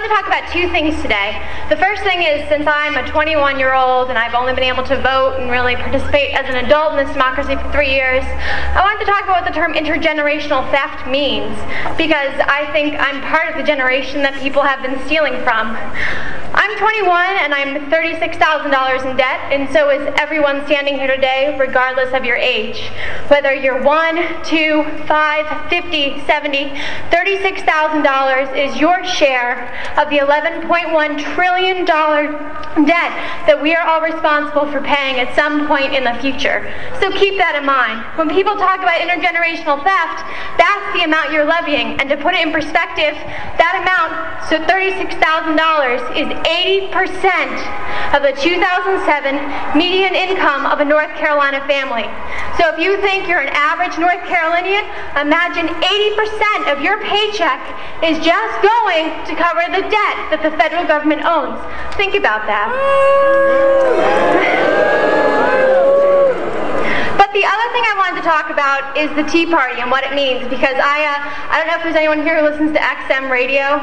wanted to talk about two things today. The first thing is, since I'm a 21-year-old and I've only been able to vote and really participate as an adult in this democracy for 3 years, I wanted to talk about what the term intergenerational theft means, because I think I'm part of the generation that people have been stealing from. I'm 21 and I'm $36,000 in debt, and so is everyone standing here today, regardless of your age. Whether you're 1, 2, 5, 50, 70, $36,000 is your share of the $11.1 trillion debt that we are all responsible for paying at some point in the future. So keep that in mind. When people talk about intergenerational theft, that's the amount you're levying. And to put it in perspective, that amount, so $36,000, is 80% of the 2007 median income of a North Carolina family. So if you think you're an average North Carolinian, imagine 80% of your paycheck is just going to cover the debt that the federal government owns. Think about that. But the other thing I wanted to talk about is the Tea Party and what it means, because I don't know if there's anyone here who listens to XM radio.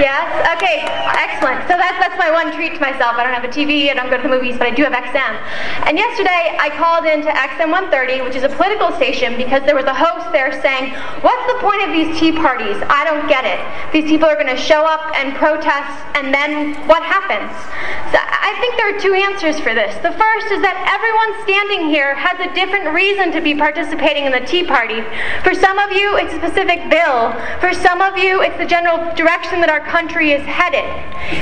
Yes? Okay, excellent. So that's my one treat to myself. I don't have a TV, I don't go to the movies, but I do have XM. And yesterday I called into XM 130, which is a political station, because there was a host there saying, what's the point of these tea parties? I don't get it. These people are going to show up and protest, and then what happens? So I think there are two answers for this. The first is that everyone standing here has a different reason to be participating in the Tea Party. For some of you, it's a specific bill. For some of you, it's the general direction that our country is headed.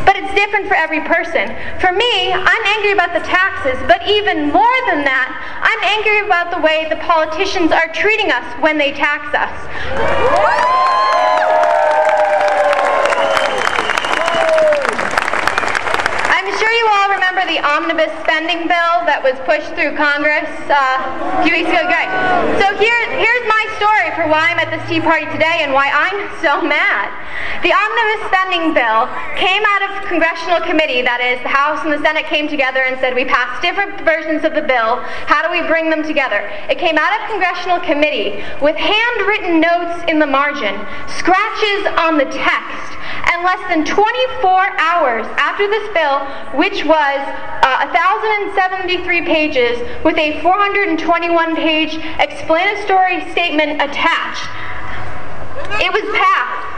But it's different for every person. For me, I'm angry about the taxes, but even more than that, I'm angry about the way the politicians are treating us when they tax us. I'm sure you all remember the omnibus spending bill that was pushed through Congress a few weeks ago. Great. So here's my story for why I'm at this Tea Party today and why I'm so mad. The omnibus spending bill came out of congressional committee, that is, the House and the Senate came together and said, we passed different versions of the bill, how do we bring them together? It came out of congressional committee with handwritten notes in the margin, scratches on the text, and less than 24 hours after this bill, which was 1,073 pages with a 421-page explanatory statement attached, it was passed.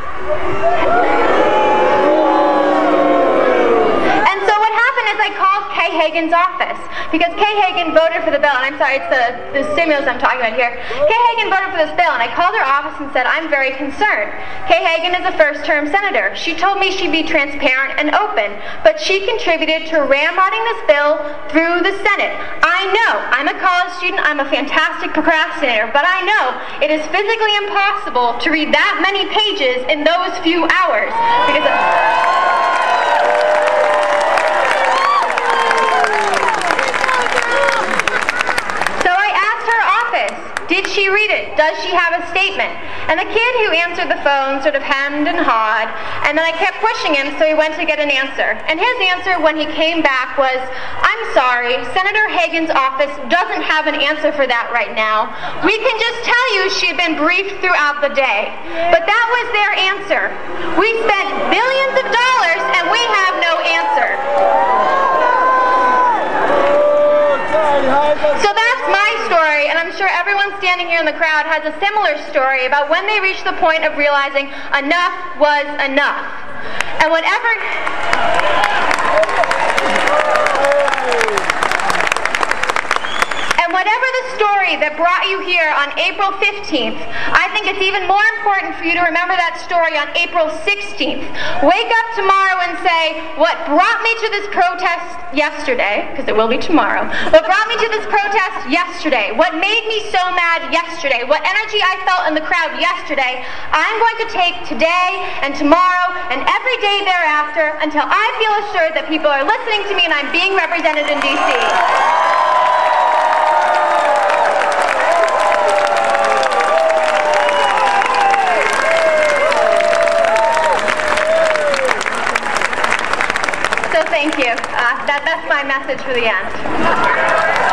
And so what happened is I called Kay Hagan's office, because Kay Hagan voted for the bill, and I'm sorry, it's the stimulus I'm talking about here. Kay Hagan voted for this bill, and I called her office and said, I'm very concerned. Kay Hagan is a first-term senator. She told me she'd be transparent and open, but she contributed to ramrodding this bill through the Senate. I know, I'm a college student, I'm a fantastic procrastinator, but I know it is physically impossible to read that many pages in those few hours. Did she read it? Does she have a statement? And the kid who answered the phone sort of hemmed and hawed, and then I kept pushing him, so he went to get an answer. And his answer when he came back was, I'm sorry, Senator Hagan's office doesn't have an answer for that right now. We can just tell you she had been briefed throughout the day. But that was their answer. We spent billions of dollars and we have no answer. So that's my story, and I'm sure everyone standing here in the crowd has a similar story about when they reached the point of realizing enough was enough. And whatever the story that brought you here on April 15th, I think it's even more important for you to remember that story on April 16th. Wake up tomorrow and say, what brought me to this protest yesterday, because it will be tomorrow, what brought me to this protest yesterday, what made me so mad yesterday, what energy I felt in the crowd yesterday, I'm going to take today and tomorrow and every day thereafter until I feel assured that people are listening to me and I'm being represented in D.C. Thank you. That's my message for the end.